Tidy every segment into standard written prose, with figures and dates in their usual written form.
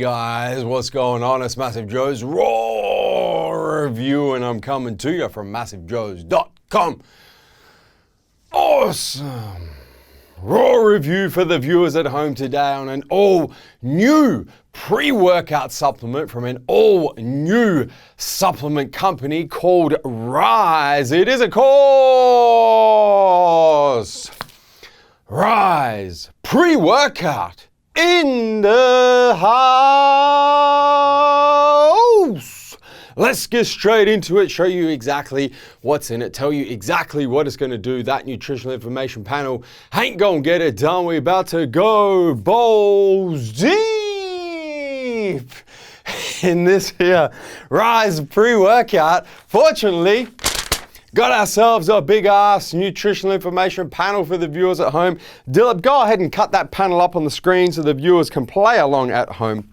guys, what's going on? It's MassiveJoes RAW review, and I'm coming to you from MassiveJoes.com. Awesome raw review for the viewers at home today on an all-new pre-workout supplement from an all-new supplement company called Ryse. It is, of course, Ryse pre-workout in the house. Let's get straight into it, show you exactly what's in it, tell you exactly what it's going to do. That nutritional information panel ain't gonna get it done. We're about to go balls deep in this here Ryse pre-workout. Fortunately, got ourselves a big ass nutritional information panel for the viewers at home. Dilip, go ahead and cut that panel up on the screen so the viewers can play along at home.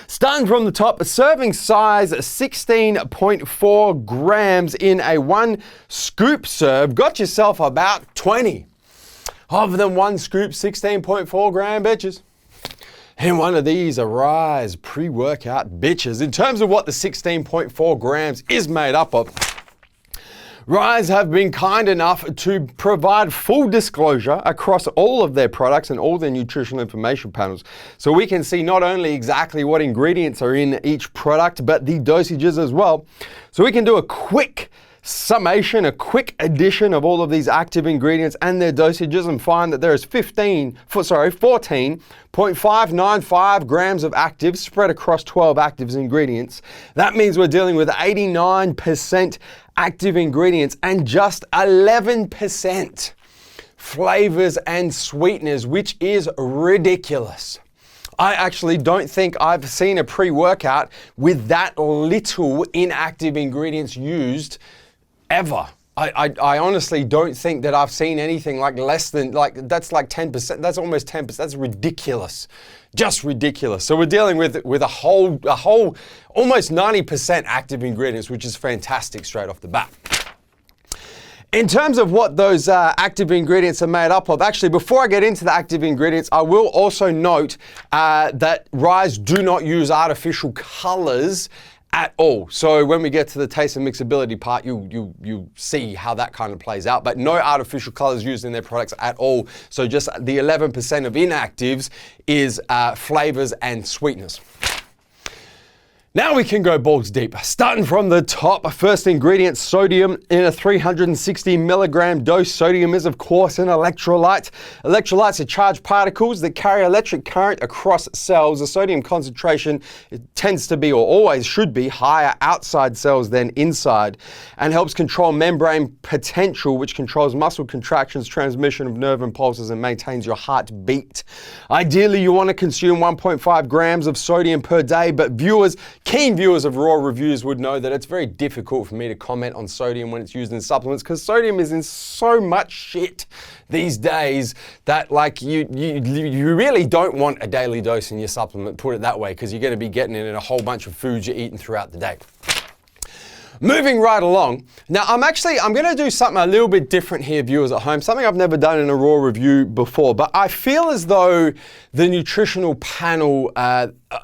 Starting from the top, a serving size 16.4 grams in a 1 scoop serve. Got yourself about 20 of them 1 scoop 16.4 gram bitches. And one of these are Ryse pre-workout bitches. In terms of what the 16.4 grams is made up of, Ryse have been kind enough to provide full disclosure across all of their products and all their nutritional information panels. So we can see not only exactly what ingredients are in each product, but the dosages as well. So we can do a quick summation, a quick addition of all of these active ingredients and their dosages and find that there is 14.595 grams of actives spread across 12 active ingredients. That means we're dealing with 89% active ingredients and just 11% flavors and sweeteners, which is ridiculous. I actually don't think I've seen a pre-workout with that little inactive ingredients used ever. I honestly don't think that I've seen anything like less than, that's like 10%. That's almost 10%. That's ridiculous. Just ridiculous. So we're dealing with a whole almost 90% active ingredients, which is fantastic straight off the bat. In terms of what those active ingredients are made up of, actually, before I get into the active ingredients, I will also note that Ryse do not use artificial colors at all. So when we get to the taste and mixability part, you see how that kind of plays out, but no artificial colors used in their products at all. So just the 11% of inactives is flavors and sweeteners. Now we can go balls deep. Starting from the top, first ingredient, sodium in a 360 milligram dose. Sodium is, of course, an electrolyte. Electrolytes are charged particles that carry electric current across cells. The sodium concentration, it tends to be, or always should be, higher outside cells than inside, and helps control membrane potential, which controls muscle contractions, transmission of nerve impulses, and maintains your heartbeat. Ideally, you want to consume 1.5 grams of sodium per day, but keen viewers of raw reviews would know that it's very difficult for me to comment on sodium when it's used in supplements, because sodium is in so much shit these days that you really don't want a daily dose in your supplement, put it that way, because you're going to be getting it in a whole bunch of foods you're eating throughout the day. Moving right along. Now, I'm going to do something a little bit different here, viewers at home, something I've never done in a raw review before, but I feel as though the nutritional panel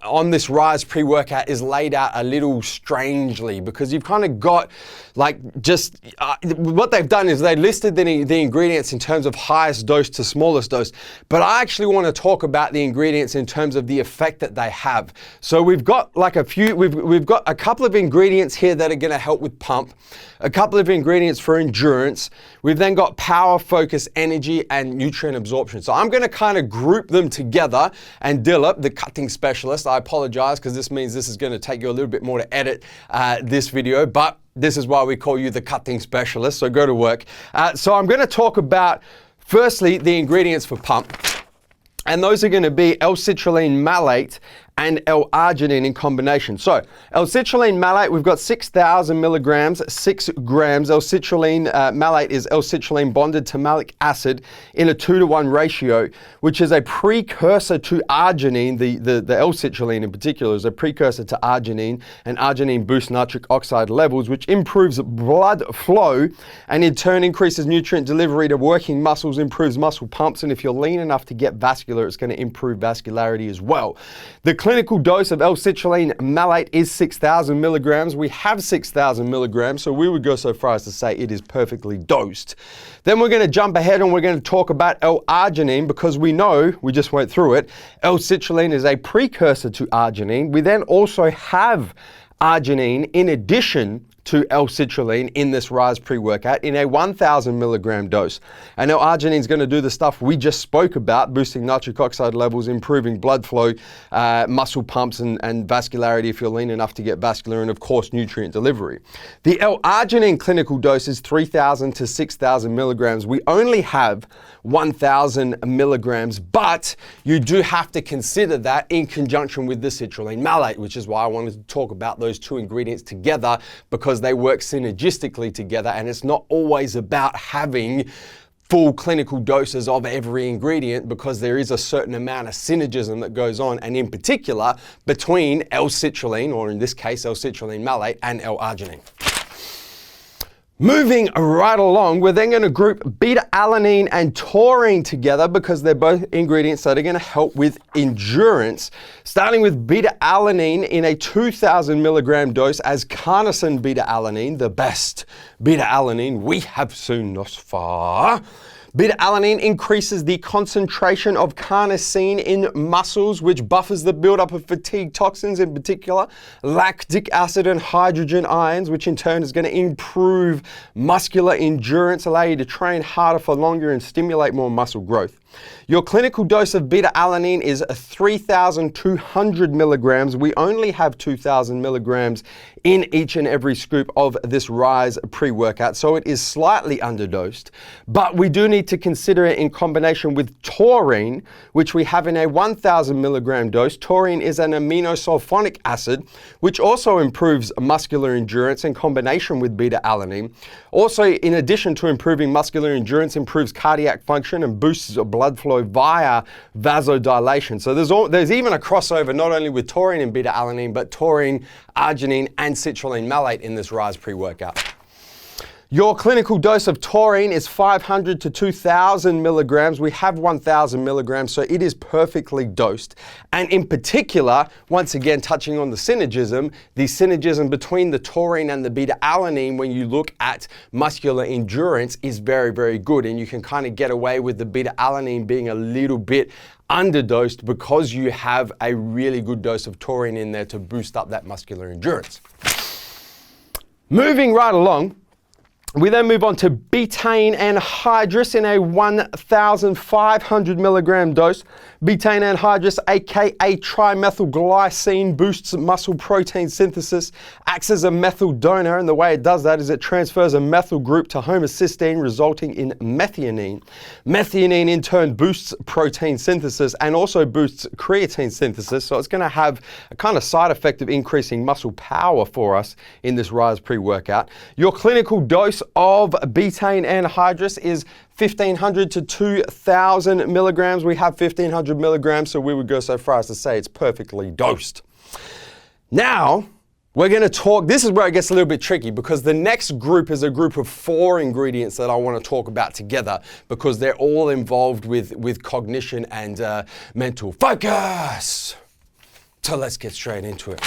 on this Ryse pre-workout is laid out a little strangely, because you've kind of got what they've done is they listed the ingredients in terms of highest dose to smallest dose, but I actually want to talk about the ingredients in terms of the effect that they have. So we've got we've got a couple of ingredients here that are going to help with pump, a couple of ingredients for endurance. We've then got power, focus, energy, and nutrient absorption. So I'm going to kind of group them together, and Dilip, the cutting specialist, I apologize because this means this is going to take you a little bit more to edit this video, but this is why we call you the cutting specialist, so go to work. So I'm going to talk about, firstly, the ingredients for pump, and those are going to be L-citrulline malate and L-arginine in combination. So L-citrulline malate, we've got 6,000 milligrams, 6 grams. L-citrulline malate is L-citrulline bonded to malic acid in a 2-to-1 ratio, which is a precursor to arginine. The L-citrulline in particular is a precursor to arginine, and arginine boosts nitric oxide levels, which improves blood flow and in turn increases nutrient delivery to working muscles, improves muscle pumps, and if you're lean enough to get vascular, it's going to improve vascularity as well. The clinical dose of L-citrulline malate is 6,000 milligrams. We have 6,000 milligrams, so we would go so far as to say it is perfectly dosed. Then we're going to jump ahead and we're going to talk about L-arginine, because we know, we just went through it, L-citrulline is a precursor to arginine. We then also have arginine in addition to L-citrulline in this Ryse pre-workout in a 1,000 milligram dose. And L-arginine is going to do the stuff we just spoke about, boosting nitric oxide levels, improving blood flow, muscle pumps and vascularity if you're lean enough to get vascular, and of course nutrient delivery. The L-arginine clinical dose is 3,000 to 6,000 milligrams. We only have 1,000 milligrams, but you do have to consider that in conjunction with the citrulline malate, which is why I wanted to talk about those two ingredients together, because they work synergistically together, and it's not always about having full clinical doses of every ingredient, because there is a certain amount of synergism that goes on, and in particular between L-citrulline, or in this case L-citrulline malate, and L-arginine. Moving right along, we're then going to group beta-alanine and taurine together, because they're both ingredients that are going to help with endurance. Starting with beta-alanine in a 2,000 milligram dose as carnosine beta-alanine, the best beta-alanine we have seen thus far. Beta-alanine increases the concentration of carnosine in muscles, which buffers the buildup of fatigue toxins, in particular lactic acid and hydrogen ions, which in turn is going to improve muscular endurance, allow you to train harder for longer, and stimulate more muscle growth. Your clinical dose of beta-alanine is 3,200 milligrams. We only have 2,000 milligrams in each and every scoop of this Ryse pre-workout, so it is slightly underdosed. But we do need to consider it in combination with taurine, which we have in a 1,000 milligram dose. Taurine is an aminosulfonic acid, which also improves muscular endurance in combination with beta-alanine. Also, in addition to improving muscular endurance, improves cardiac function and boosts blood flow via vasodilation. So there's even a crossover not only with taurine and beta-alanine, but taurine, arginine, and citrulline malate in this Ryse pre-workout. Your clinical dose of taurine is 500 to 2,000 milligrams. We have 1,000 milligrams, so it is perfectly dosed. And in particular, once again, touching on the synergism between the taurine and the beta-alanine when you look at muscular endurance is very, very good. And you can kind of get away with the beta-alanine being a little bit underdosed, because you have a really good dose of taurine in there to boost up that muscular endurance. Moving right along, we then move on to betaine anhydrous in a 1,500 milligram dose. Betaine anhydrous, aka trimethylglycine, boosts muscle protein synthesis, acts as a methyl donor, and the way it does that is it transfers a methyl group to homocysteine, resulting in methionine. Methionine in turn boosts protein synthesis and also boosts creatine synthesis, so it's going to have a kind of side effect of increasing muscle power for us in this Ryse pre-workout. Your clinical dose of betaine anhydrous is 1,500 to 2,000 milligrams. We have 1,500 milligrams, so we would go so far as to say it's perfectly dosed. Now, we're going to talk, this is where it gets a little bit tricky, because the next group is a group of 4 ingredients that I want to talk about together, because they're all involved with cognition and mental focus. So let's get straight into it.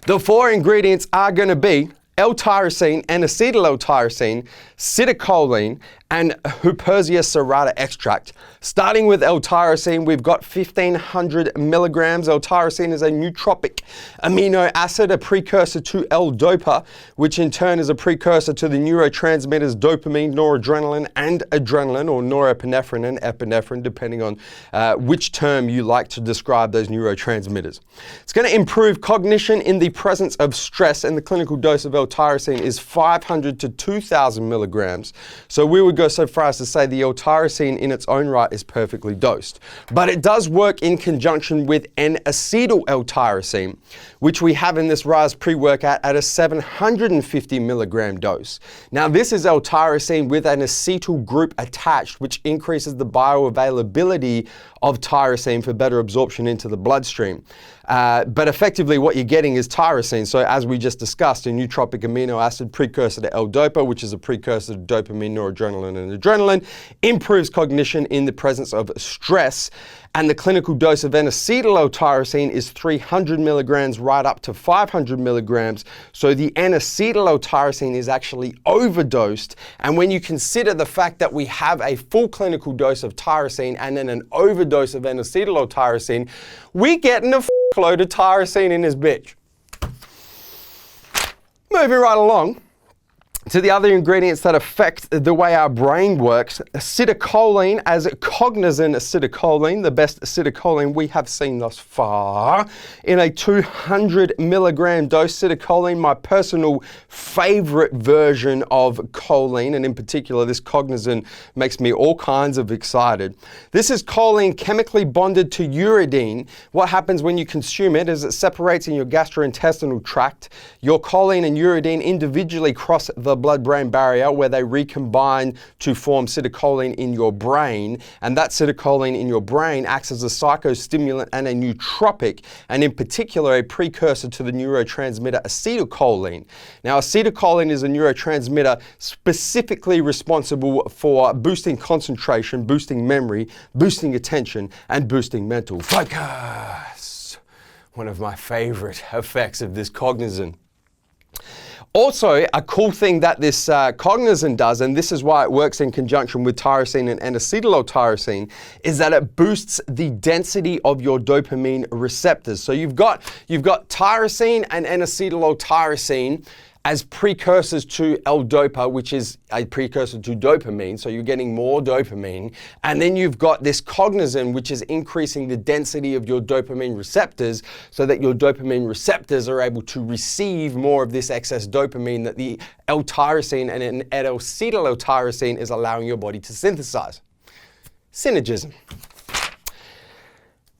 The 4 ingredients are going to be L-tyrosine and acetyl L-tyrosine, citicoline, and Huperzia serrata extract. Starting with L-tyrosine, we've got 1,500 milligrams. L-tyrosine is a nootropic amino acid, a precursor to L-dopa, which in turn is a precursor to the neurotransmitters dopamine, noradrenaline, and adrenaline, or norepinephrine and epinephrine, depending on which term you like to describe those neurotransmitters. It's going to improve cognition in the presence of stress, and the clinical dose of L-tyrosine is 500 to 2,000 milligrams. So we would go so far as to say the L-tyrosine in its own right is perfectly dosed. But it does work in conjunction with an acetyl L-tyrosine, which we have in this Ryse pre-workout at a 750 milligram dose. Now this is L-tyrosine with an acetyl group attached, which increases the bioavailability of tyrosine for better absorption into the bloodstream. But effectively what you're getting is tyrosine. So as we just discussed, a nootropic amino acid precursor to L-dopa, which is a precursor to dopamine, noradrenaline, and adrenaline, improves cognition in the presence of stress. And the clinical dose of N-acetyl-L-tyrosine is 300 milligrams right up to 500 milligrams. So the N-acetyl-L-tyrosine is actually overdosed. And when you consider the fact that we have a full clinical dose of tyrosine and then an overdose of N-acetyl-L-tyrosine, we're getting a load of tyrosine in this bitch. Moving right along to the other ingredients that affect the way our brain works, acetylcholine as cognizant acetylcholine, the best acetylcholine we have seen thus far, in a 200 milligram dose. Acetylcholine, my personal favorite version of choline, and in particular this cognizant makes me all kinds of excited. This is choline chemically bonded to uridine. What happens when you consume it is it separates in your gastrointestinal tract. Your choline and uridine individually cross the blood-brain barrier where they recombine to form acetylcholine in your brain, and that acetylcholine in your brain acts as a psychostimulant and a nootropic, and in particular a precursor to the neurotransmitter acetylcholine. Now acetylcholine is a neurotransmitter specifically responsible for boosting concentration, boosting memory, boosting attention, and boosting mental focus. One of my favorite effects of this cognizant. Also, a cool thing that this cognizant does, and this is why it works in conjunction with tyrosine and N-acetyl-L-tyrosine, is that it boosts the density of your dopamine receptors. So you've got tyrosine and N-acetyl-L-tyrosine as precursors to L-dopa, which is a precursor to dopamine, so you're getting more dopamine. And then you've got this cognizant, which is increasing the density of your dopamine receptors so that your dopamine receptors are able to receive more of this excess dopamine that the L-tyrosine and N-acetyl-L-tyrosine is allowing your body to synthesize. Synergism.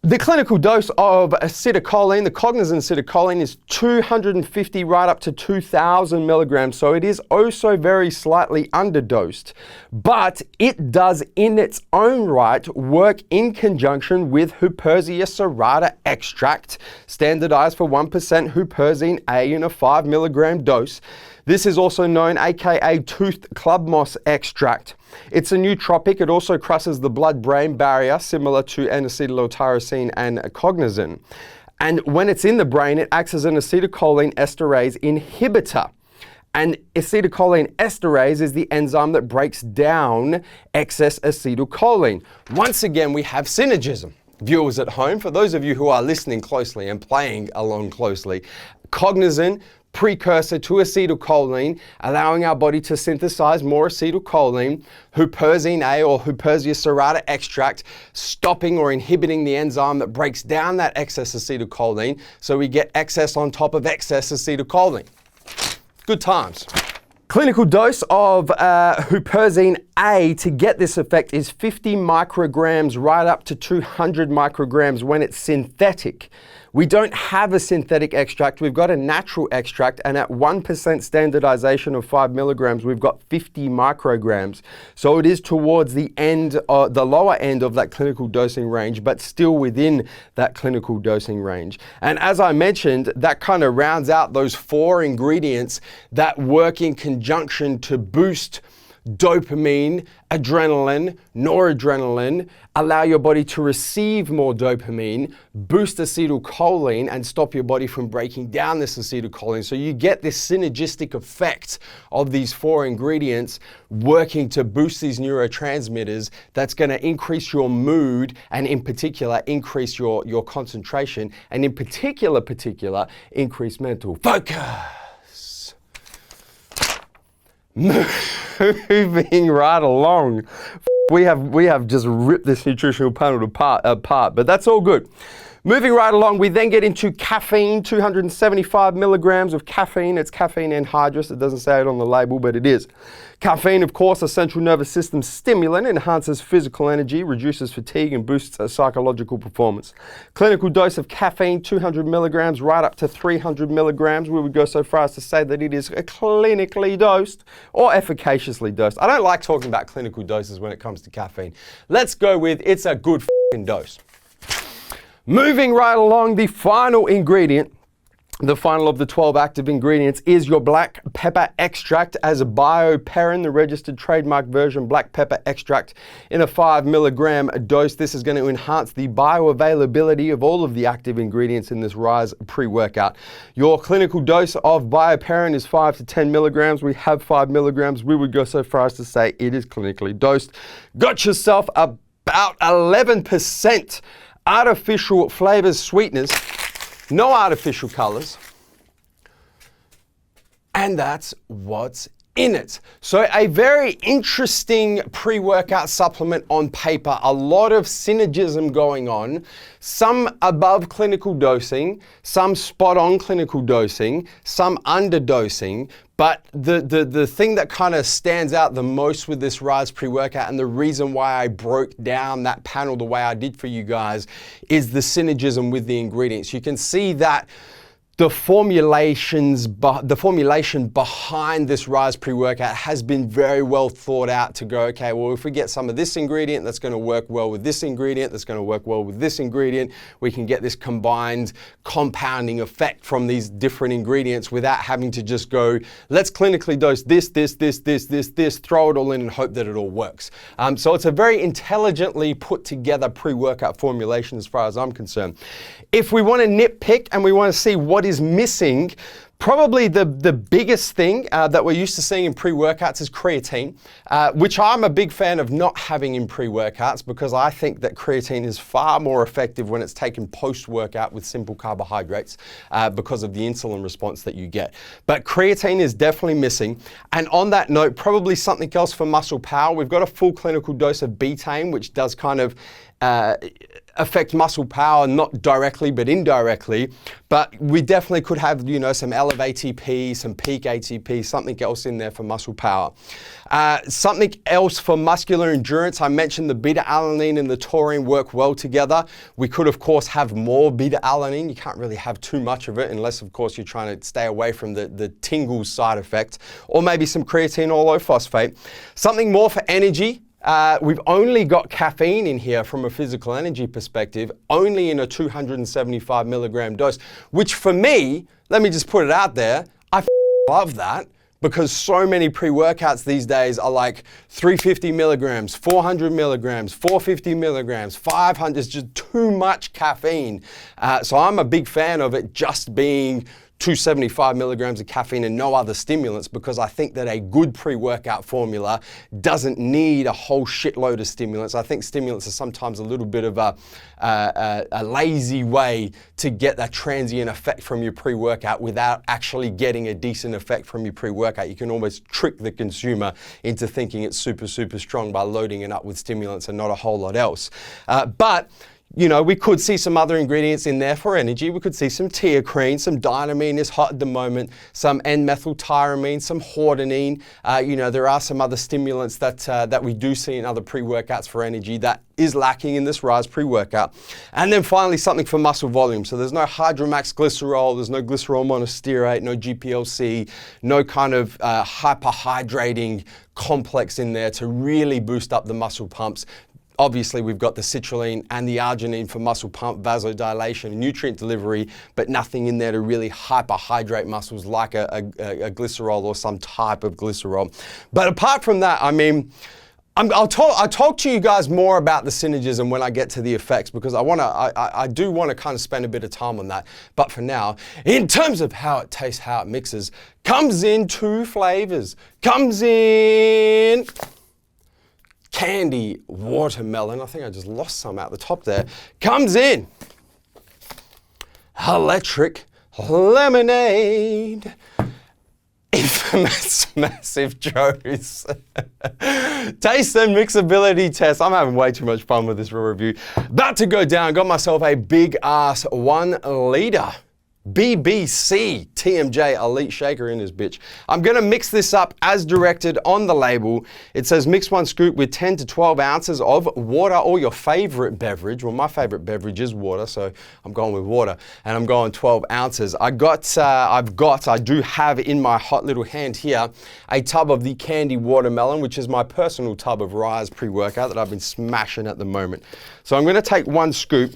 The clinical dose of acetylcholine, the cognizant acetylcholine, is 250 right up to 2,000 milligrams, so it is also very slightly underdosed. But it does in its own right work in conjunction with Huperzia serrata extract, standardized for 1% huperzine A in a 5 milligram dose. This is also known, aka toothed club moss extract. It's a nootropic. It also crosses the blood-brain barrier, similar to N-acetyl-L-tyrosine and cognizant. And when it's in the brain, it acts as an acetylcholine esterase inhibitor. And acetylcholine esterase is the enzyme that breaks down excess acetylcholine. Once again, we have synergism. Viewers at home, for those of you who are listening closely and playing along closely, cognizant, precursor to acetylcholine, allowing our body to synthesize more acetylcholine, huperzine A or Huperzia serrata extract, stopping or inhibiting the enzyme that breaks down that excess acetylcholine, so we get excess on top of excess acetylcholine. Good times. Clinical dose of huperzine A to get this effect is 50 micrograms right up to 200 micrograms when it's synthetic. We don't have a synthetic extract, we've got a natural extract, and at 1% standardization of 5 milligrams, we've got 50 micrograms. So it is towards the end, the lower end of that clinical dosing range, but still within that clinical dosing range. And as I mentioned, that kind of rounds out those 4 ingredients that work in conjunction to boost dopamine, adrenaline, noradrenaline, allow your body to receive more dopamine, boost acetylcholine, and stop your body from breaking down this acetylcholine. So you get this synergistic effect of these 4 ingredients working to boost these neurotransmitters that's going to increase your mood and in particular increase your concentration and in particular increase mental focus. Moving right along, we have just ripped this nutritional panel apart, but that's all good. Moving right along, we then get into caffeine, 275 milligrams of caffeine. It's caffeine anhydrous. It doesn't say it on the label, but it is. Caffeine, of course, a central nervous system stimulant, enhances physical energy, reduces fatigue, and boosts psychological performance. Clinical dose of caffeine, 200 milligrams, right up to 300 milligrams. We would go so far as to say that it is clinically dosed or efficaciously dosed. I don't like talking about clinical doses when it comes to caffeine. Let's go with it's a good f***ing dose. Moving right along, the final ingredient, the final of the 12 active ingredients, is your black pepper extract as a bioperine, the registered trademark version black pepper extract in a 5 milligram dose. This is going to enhance the bioavailability of all of the active ingredients in this Ryse pre-workout. Your clinical dose of bioperine is 5 to 10 milligrams. We have 5 milligrams. We would go so far as to say it is clinically dosed. Got yourself about 11% artificial flavors, sweeteners, no artificial colors, and that's what's in it. So a very interesting pre-workout supplement on paper, a lot of synergism going on, some above clinical dosing, some spot on clinical dosing, some underdosing. But the thing that kind of stands out the most with this Ryse pre-workout, and the reason why I broke down that panel the way I did for you guys, is the synergism with the ingredients. You can see that the formulation behind this Ryse pre-workout has been very well thought out to go, okay, well, if we get some of this ingredient that's going to work well with this ingredient, that's going to work well with this ingredient, we can get this combined compounding effect from these different ingredients without having to just go, let's clinically dose this, throw it all in and hope that it all works. So it's a very intelligently put together pre-workout formulation as far as I'm concerned. If we want to nitpick and we want to see what is missing, probably the biggest thing that we're used to seeing in pre-workouts is creatine, which I'm a big fan of not having in pre-workouts, because I think that creatine is far more effective when it's taken post-workout with simple carbohydrates because of the insulin response that you get. But creatine is definitely missing. And on that note, probably something else for muscle power. We've got a full clinical dose of betaine, which does kind of affect muscle power, not directly but indirectly, but we definitely could have, you know, some LF ATP, some peak ATP, something else in there for muscle power. Something else for muscular endurance, I mentioned the beta-alanine and the taurine work well together. We could, of course, have more beta-alanine. You can't really have too much of it unless, of course, you're trying to stay away from the tingles side effect, or maybe some creatine or low phosphate. Something more for energy. We've only got caffeine in here from a physical energy perspective, only in a 275 milligram dose, which for me, let me just put it out there, I love that, because so many pre-workouts these days are like 350 milligrams, 400 milligrams, 450 milligrams, 500, it's just too much caffeine. So I'm a big fan of it just being 275 milligrams of caffeine and no other stimulants, because I think that a good pre-workout formula doesn't need a whole shitload of stimulants. I think stimulants are sometimes a little bit of a lazy way to get that transient effect from your pre-workout without actually getting a decent effect from your pre-workout. You can almost trick the consumer into thinking it's super, super strong by loading it up with stimulants and not a whole lot else. But you know, we could see some other ingredients in there for energy. We could see some teocrine, some dynamine is hot at the moment, some N-methyltyramine, some hordenine. You know, there are some other stimulants that we do see in other pre-workouts for energy that is lacking in this Ryse pre-workout. And then finally, something for muscle volume. So there's no Hydromax glycerol, there's no glycerol monostearate, no GPLC, no kind of hyperhydrating complex in there to really boost up the muscle pumps. Obviously, we've got the citrulline and the arginine for muscle pump, vasodilation, nutrient delivery, but nothing in there to really hyperhydrate muscles like a glycerol or some type of glycerol. But apart from that, I mean, I'll talk to you guys more about the synergism when I get to the effects, because I do want to kind of spend a bit of time on that. But for now, in terms of how it tastes, how it mixes, comes in two flavors. Comes in candy watermelon. I think I just lost some out the top there. Comes in electric lemonade. Infamous MassiveJoes taste and mixability test. I'm having way too much fun with this raw review. About to go down. Got myself a big ass 1 liter BBC TMJ Elite Shaker in this bitch. I'm gonna mix this up as directed on the label. It says mix 1 scoop with 10 to 12 ounces of water or your favorite beverage. Well, my favorite beverage is water, so I'm going with water, and I'm going 12 ounces. I do have in my hot little hand here a tub of the candy watermelon, which is my personal tub of Ryse pre-workout that I've been smashing at the moment. So I'm gonna take 1 scoop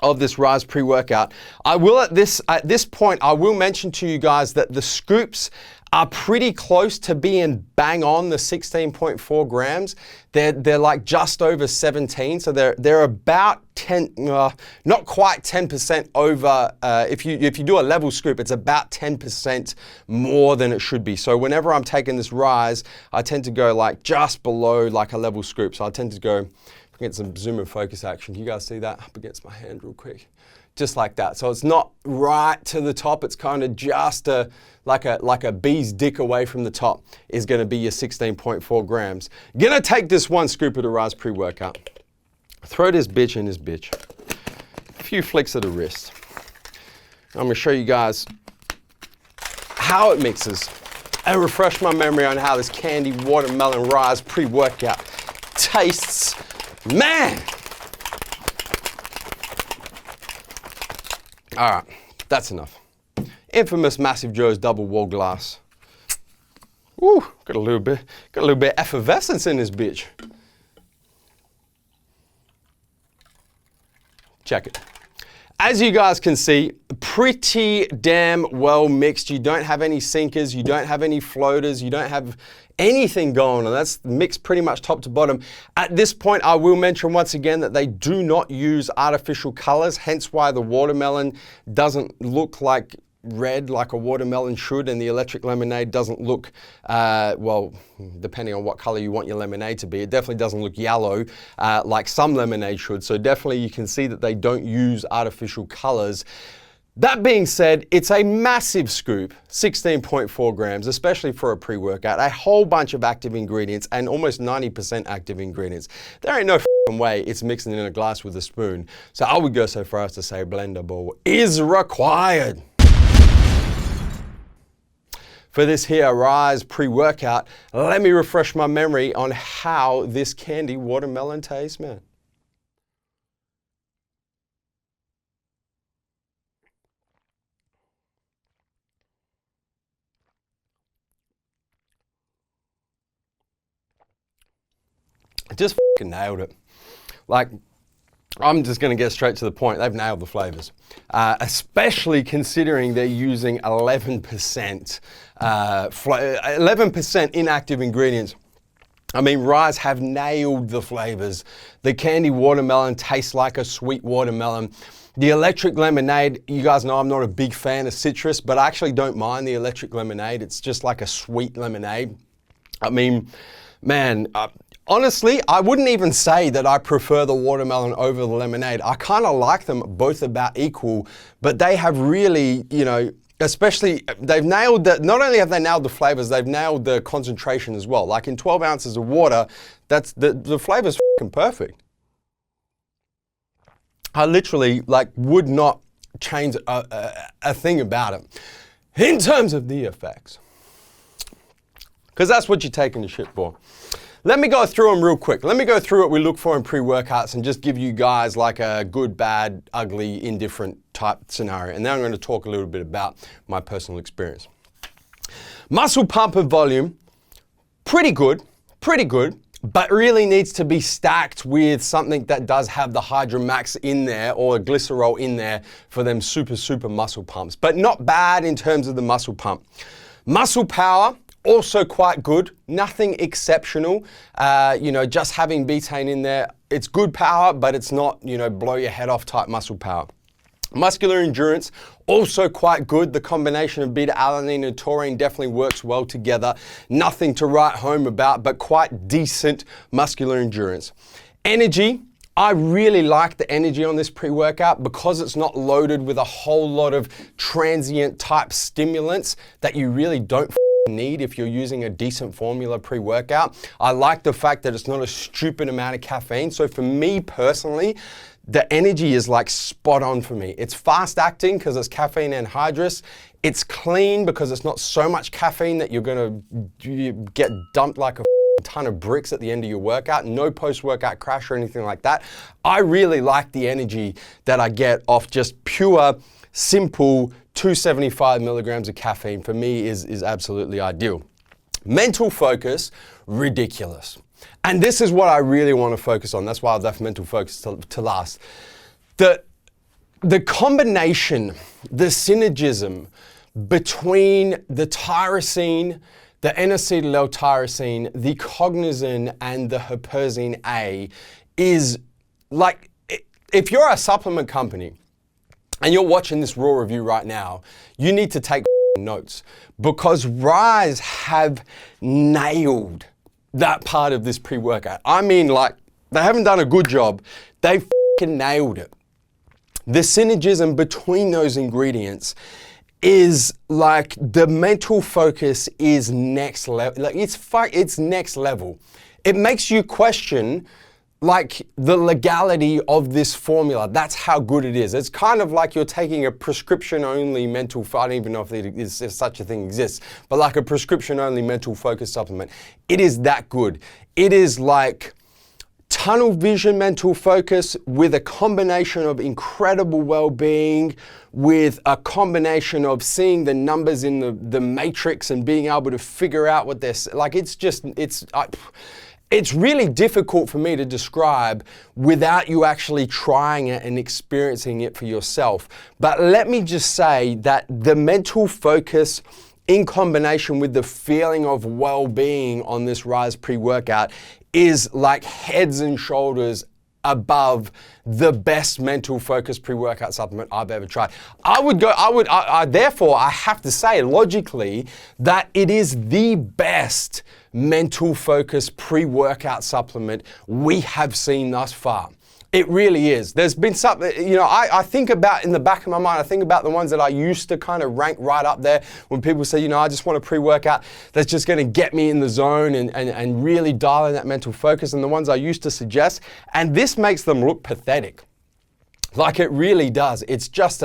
of this Ryse pre-workout. I will at this point, I will mention to you guys that the scoops are pretty close to being bang on the 16.4 grams. They're like just over 17, so they're about 10, not quite 10% over. If you do a level scoop, it's about 10% more than it should be. So whenever I'm taking this Ryse, I tend to go like just below like a level scoop. So I tend to go, get some zoom and focus action. You guys see that up against my hand real quick? Just like that. So it's not right to the top. It's kind of just like a bee's dick away from the top is going to be your 16.4 grams. Gonna take this one scoop of the Ryse pre-workout. Throw this bitch in this bitch. A few flicks of the wrist. I'm gonna show you guys how it mixes and refresh my memory on how this candy watermelon Ryse pre-workout tastes. Man! All right, that's enough. Infamous MassiveJoes double wall glass. Ooh, got a little bit effervescence in this bitch. Check it. As you guys can see, pretty damn well mixed. You don't have any sinkers, you don't have any floaters, you don't have anything going on. That's mixed pretty much top to bottom. At this point, I will mention once again that they do not use artificial colors, hence why the watermelon doesn't look like red like a watermelon should, and the electric lemonade doesn't look, well, depending on what color you want your lemonade to be, it definitely doesn't look yellow like some lemonade should. So definitely you can see that they don't use artificial colors. That being said, it's a massive scoop, 16.4 grams, especially for a pre-workout, a whole bunch of active ingredients and almost 90% active ingredients. There ain't no f***ing way it's mixing in a glass with a spoon. So I would go so far as to say blender bowl is required. For this here Ryse pre-workout, let me refresh my memory on how this candy watermelon tastes, man. Just fucking nailed it. Like, I'm just going to get straight to the point. They've nailed the flavors, especially considering they're using 11% inactive ingredients. I mean, Ryse have nailed the flavors. The candy watermelon tastes like a sweet watermelon. The electric lemonade, you guys know I'm not a big fan of citrus, but I actually don't mind the electric lemonade. It's just like a sweet lemonade. I mean, man, honestly, I wouldn't even say that I prefer the watermelon over the lemonade. I kind of like them both about equal, but they have really, you know, especially, they've nailed the, not only have they nailed the flavors, they've nailed the concentration as well. Like in 12 ounces of water, that's the flavor's fucking perfect. I literally would not change a thing about it. In terms of the effects, because that's what you're taking the shit for. Let me go through them real quick. Let me go through what we look for in pre-workouts and just give you guys like a good, bad, ugly, indifferent type scenario. And then I'm going to talk a little bit about my personal experience. Muscle pump and volume, pretty good, but really needs to be stacked with something that does have the Hydromax in there or glycerol in there for them super muscle pumps, but not bad in terms of the muscle pump. Muscle power, also quite good, nothing exceptional. You know, just having betaine in there, it's good power, but it's not, you know, blow your head off type muscle power. Muscular endurance, also quite good. The combination of beta-alanine and taurine definitely works well together. Nothing to write home about, but quite decent muscular endurance. Energy, I really like the energy on this pre-workout because it's not loaded with a whole lot of transient type stimulants that you really don't need if you're using a decent formula pre-workout. I like the fact that it's not a stupid amount of caffeine. So for me personally, the energy is like spot on for me. It's fast acting because it's caffeine anhydrous. It's clean because it's not so much caffeine that you're gonna get dumped like a ton of bricks at the end of your workout. No post-workout crash or anything like that. I really like the energy that I get off just pure, simple 275 milligrams of caffeine. For me is absolutely ideal. Mental focus, ridiculous. And this is what I really want to focus on. That's why I've left mental focus to last. The the combination, the synergism between the tyrosine, the N-acetyl L-tyrosine, the cognizin, and the huperzine A is like, if you're a supplement company and you're watching this raw review right now, you need to take notes, because Ryse have nailed that part of this pre-workout. I mean, like, they haven't done a good job. They nailed it. The synergism between those ingredients is like, the mental focus is next level. Like, it's next level. It makes you question like the legality of this formula. That's how good it is. It's kind of like you're taking a prescription-only mental, I don't even know if such a thing exists, but like a prescription-only mental focus supplement. It is that good. It is like tunnel vision mental focus with a combination of incredible well-being, with a combination of seeing the numbers in the matrix and being able to figure out what they're, like, it's really difficult for me to describe without you actually trying it and experiencing it for yourself. But let me just say that the mental focus in combination with the feeling of well-being on this Ryse pre-workout is like heads and shoulders above the best mental focus pre-workout supplement I've ever tried. Therefore, I have to say logically that it is the best mental focus pre-workout supplement we have seen thus far. It really is. There's been something, you know, I think about, in the back of my mind, I think about the ones that I used to kind of rank right up there when people say, you know, I just want a pre-workout that's just going to get me in the zone and really dial in that mental focus, and the ones I used to suggest. And this makes them look pathetic. Like, it really does. It's just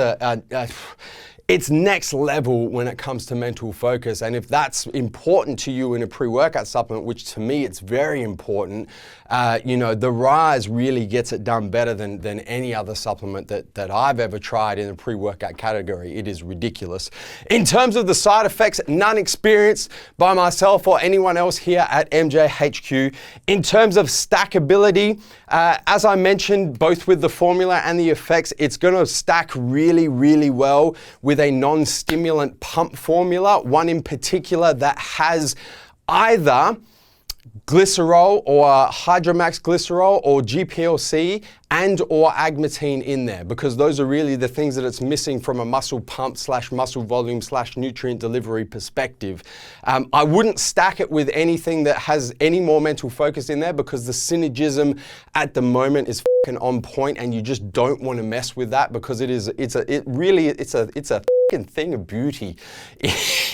it's next level when it comes to mental focus. And if that's important to you in a pre-workout supplement, which to me it's very important, you know, the Ryse really gets it done better than any other supplement that I've ever tried in the pre-workout category. It is ridiculous. In terms of the side effects, none experienced by myself or anyone else here at MJHQ. In terms of stackability, as I mentioned, both with the formula and the effects, it's going to stack really, really well with a non-stimulant pump formula, one in particular that has either glycerol or Hydromax glycerol or GPLC and or agmatine in there, because those are really the things that it's missing from a muscle pump / muscle volume / nutrient delivery perspective. I wouldn't stack it with anything that has any more mental focus in there, because the synergism at the moment is on point, and you just don't want to mess with that, because it's a thing of beauty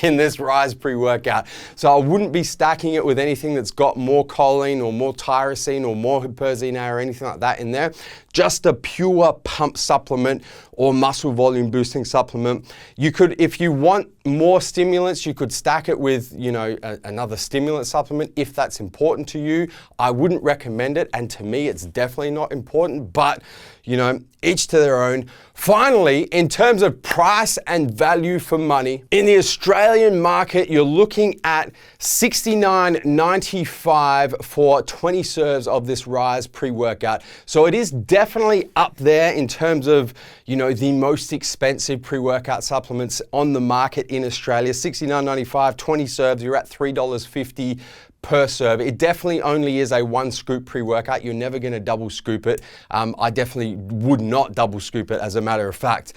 in this Ryse pre-workout. So I wouldn't be stacking it with anything that's got more choline or more tyrosine or more huperzine A or anything like that in there. Just a pure pump supplement or muscle volume boosting supplement. You could, if you want more stimulants, you could stack it with, you know, another stimulant supplement if that's important to you. I wouldn't recommend it, and to me it's definitely not important, but you know, each to their own. Finally, in terms of price and value for money, in the Australian market, you're looking at $69.95 for 20 serves of this Ryse pre-workout. So it is definitely up there in terms of, you know, the most expensive pre-workout supplements on the market in Australia. $69.95, 20 serves, you're at $3.50 per serve. It definitely only is a 1 scoop pre-workout. You're never going to double scoop it. I definitely would not double scoop it, as a matter of fact,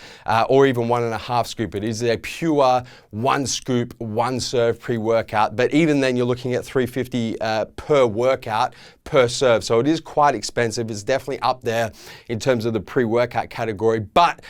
or even 1.5 scoop. It is a pure 1 scoop, 1 serve pre-workout. But even then, you're looking at $3.50 per workout per serve. So it is quite expensive. It's definitely up there in terms of the pre-workout category. But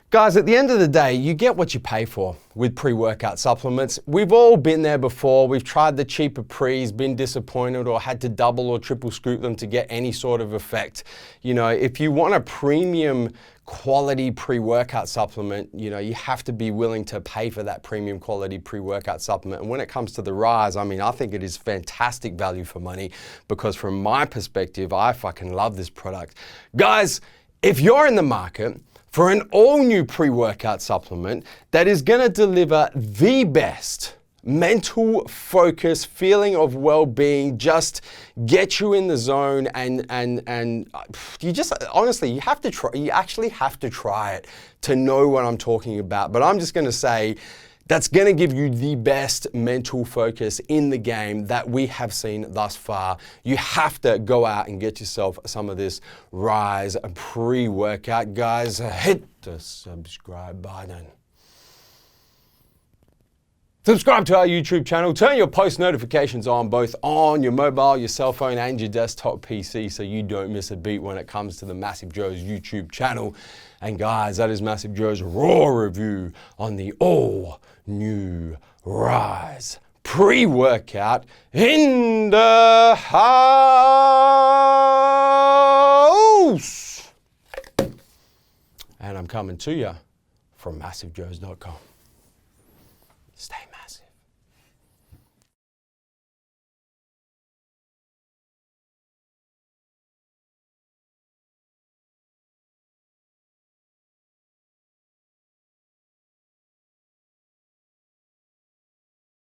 guys, at the end of the day, you get what you pay for with pre-workout supplements. We've all been there before. We've tried the cheaper pre's, been disappointed, or had to double or triple scoop them to get any sort of effect. You know, if you want a premium quality pre-workout supplement, you know, you have to be willing to pay for that premium quality pre-workout supplement. And when it comes to the Ryse, I mean, I think it is fantastic value for money, because from my perspective, I fucking love this product. Guys, if you're in the market for an all-new pre-workout supplement that is going to deliver the best mental focus, feeling of well-being, just get you in the zone, and you just, honestly, you have to try, you actually have to try it to know what I'm talking about. But I'm just gonna say, that's gonna give you the best mental focus in the game that we have seen thus far. You have to go out and get yourself some of this Ryse pre-workout, guys. Hit the subscribe button. Subscribe to our YouTube channel. Turn your post notifications on, both on your mobile, your cell phone, and your desktop PC, so you don't miss a beat when it comes to the MassiveJoes YouTube channel. And guys, that is MassiveJoes RAW review on the all-new Ryse pre-workout in the house. And I'm coming to you from MassiveJoes.com. Stay